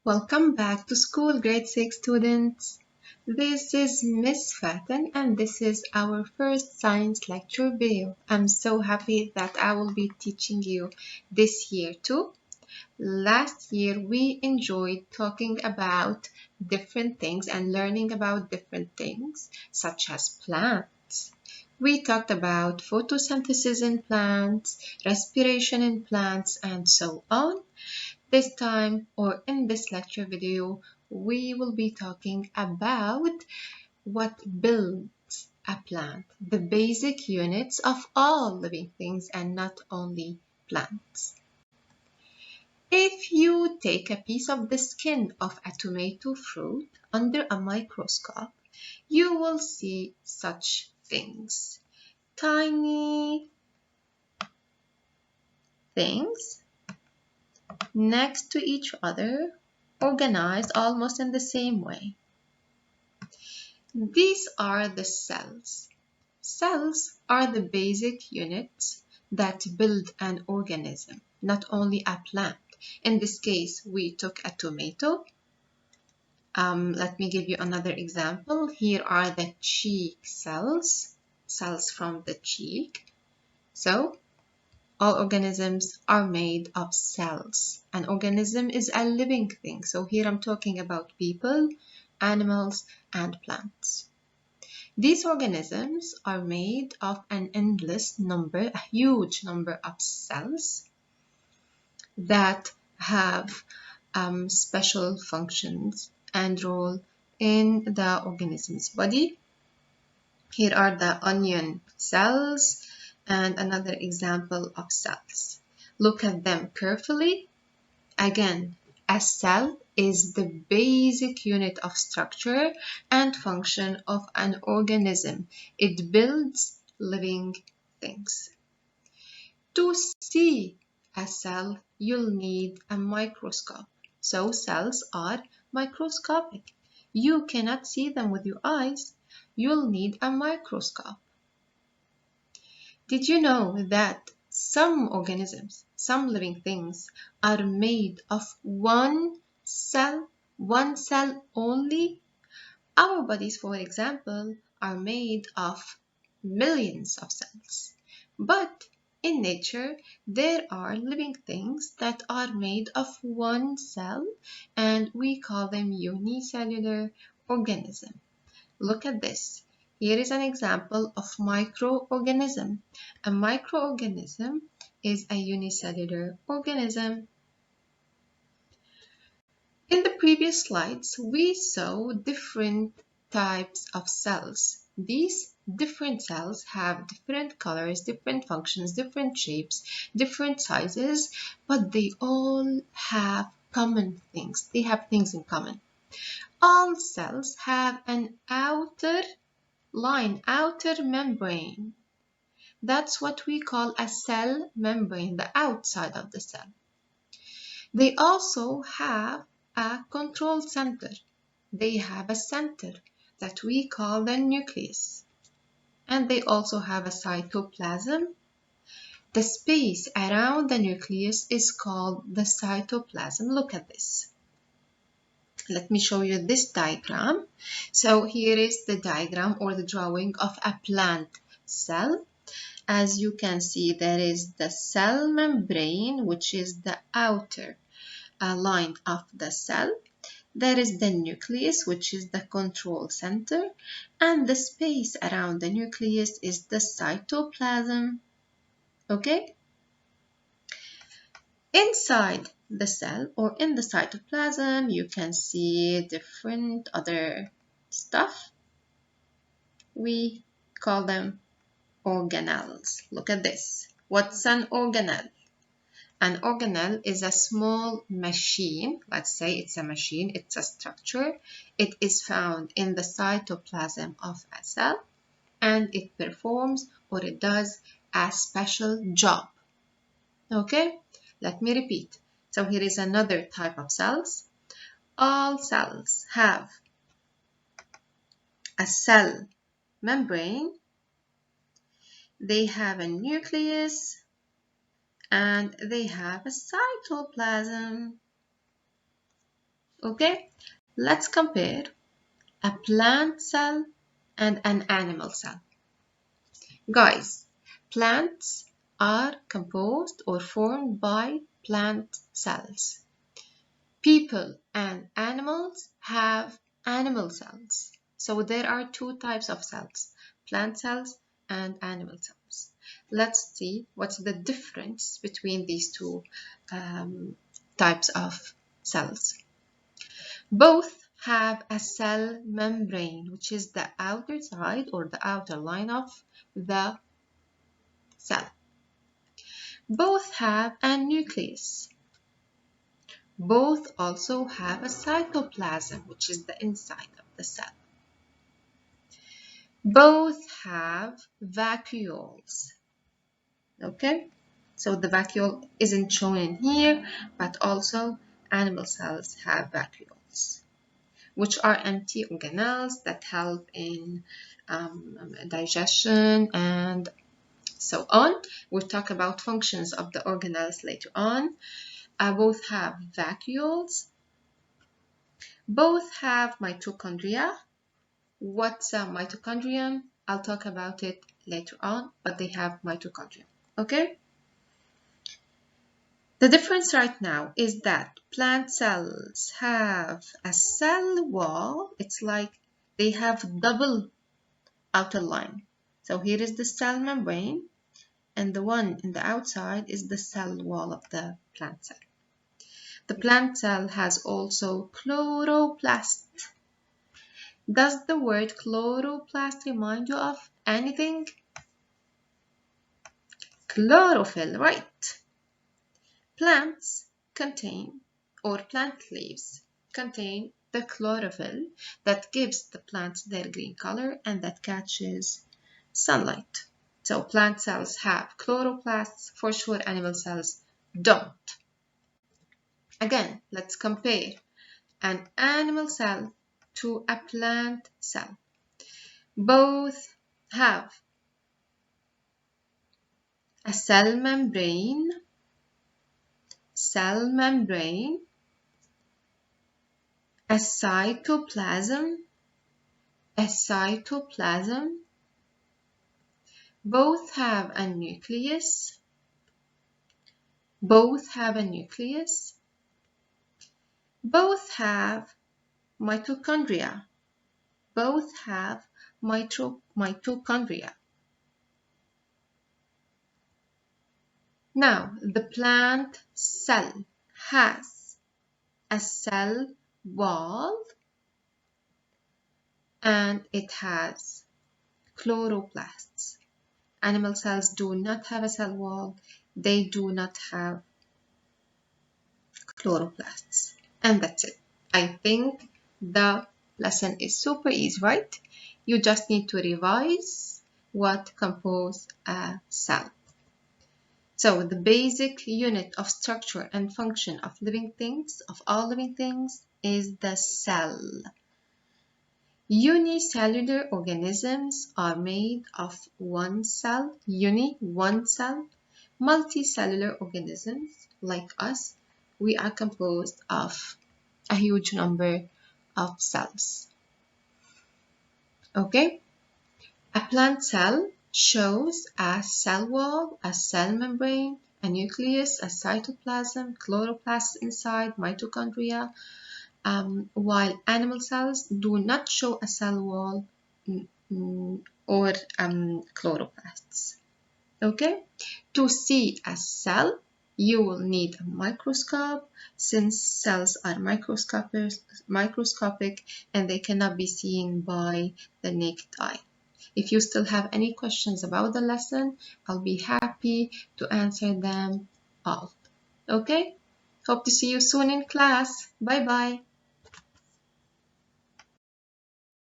Welcome back to school, grade 6 students. This is Miss Fatin and this is our first science lecture video. I'm so happy that I will be teaching you this year too. Last year we enjoyed talking about different things and learning about different things such as plants. We talked about photosynthesis in plants, respiration in plants, and so on. This time, or in this lecture video, we will be talking about what builds a plant, the basic units of all living things and not only plants. If you take a piece of the skin of a tomato fruit under a microscope, you will see such things. Tiny things next to each other, organized almost in the same way. These are the cells. Cells are the basic units that build an organism, not only a plant. In this case, we took a tomato. Let me give you another example. Here are the cheek cells, cells from the cheek. So, all organisms are made of cells. An organism is a living thing. So here I'm talking about people, animals, and plants. These organisms are made of an endless number, a huge number of cells that have special functions and role in the organism's body. Here are the onion cells and another example of cells. Look at them carefully. Again, a cell is the basic unit of structure and function of an organism. It builds living things. To see a cell, you'll need a microscope. So cells are microscopic. You cannot see them with your eyes. You'll need a microscope. Did you know that some organisms, some living things, are made of one cell only? Our bodies, for example, are made of millions of cells. But in nature, there are living things that are made of one cell, and we call them unicellular organism. Look at this. Here is an example of microorganism. A microorganism is a unicellular organism. In the previous slides, we saw different types of cells. These different cells have different colors, different functions, different shapes, different sizes, but they all have common things. They have things in common. All cells have an outer membrane. That's what we call a cell membrane, the outside of the cell. They also have a control center. They have a center that we call the nucleus. And they also have a cytoplasm. The space around the nucleus is called the cytoplasm. Look at this. Let me show you this diagram. So here is the diagram or the drawing of a plant cell. As you can see, there is the cell membrane, which is the outer line of the cell. There is the nucleus, which is the control center, and the space around the nucleus is the cytoplasm. Okay? Inside the cell or in the cytoplasm, you can see different other stuff. We call them organelles. Look at this. What's an organelle? An organelle is a small machine. Let's say it's a machine, it's a structure. It is found in the cytoplasm of a cell and it performs or it does a special job. Okay, let me repeat. So here is another type of cells. All cells have a cell membrane. They have a nucleus and they have a cytoplasm. Okay, let's compare a plant cell and an animal cell. Guys, plants are composed or formed by plant cells. People and animals have animal cells. So there are two types of cells, plant cells and animal cells. Let's see what's the difference between these two types of cells. Both have a cell membrane, which is the outer side or the outer line of the cell. Both have a nucleus. Both also have a cytoplasm, which is the inside of the cell. Both have vacuoles. Okay, so the vacuole isn't shown in here, but also animal cells have vacuoles, which are empty organelles that help in digestion and so on. We'll talk about functions of the organelles later on. Both have vacuoles. Both have mitochondria. What's a mitochondrion? I'll talk about it later on, but they have mitochondria. Okay? The difference right now is that plant cells have a cell wall. It's like they have double outer line. So here is the cell membrane, and the one in the outside is the cell wall of the plant cell. The plant cell has also chloroplast. Does the word chloroplast remind you of anything? Chlorophyll, right. Plants contain, or plant leaves contain the chlorophyll that gives the plants their green color and that catches sunlight. So plant cells have chloroplasts, for sure animal cells don't. Again, let's compare an animal cell to a plant cell. Both have a cell membrane, a cytoplasm, both have a nucleus, both have mitochondria, mitochondria. Now, the plant cell has a cell wall and it has chloroplasts. Animal cells do not have a cell wall. They do not have chloroplasts. And that's it. I think the lesson is super easy, right? You just need to revise what compose a cell. So the basic unit of structure and function of living things, of all living things, is the cell. Unicellular organisms are made of one cell, one cell. Multicellular organisms, like us, we are composed of a huge number of cells. Okay? A plant cell shows a cell wall, a cell membrane, a nucleus, a cytoplasm, chloroplasts inside, mitochondria, while animal cells do not show a cell wall or chloroplasts. Okay? To see a cell, you will need a microscope, since cells are microscopic and they cannot be seen by the naked eye. If you still have any questions about the lesson, I'll be happy to answer them all. Okay? Hope to see you soon in class. Bye-bye.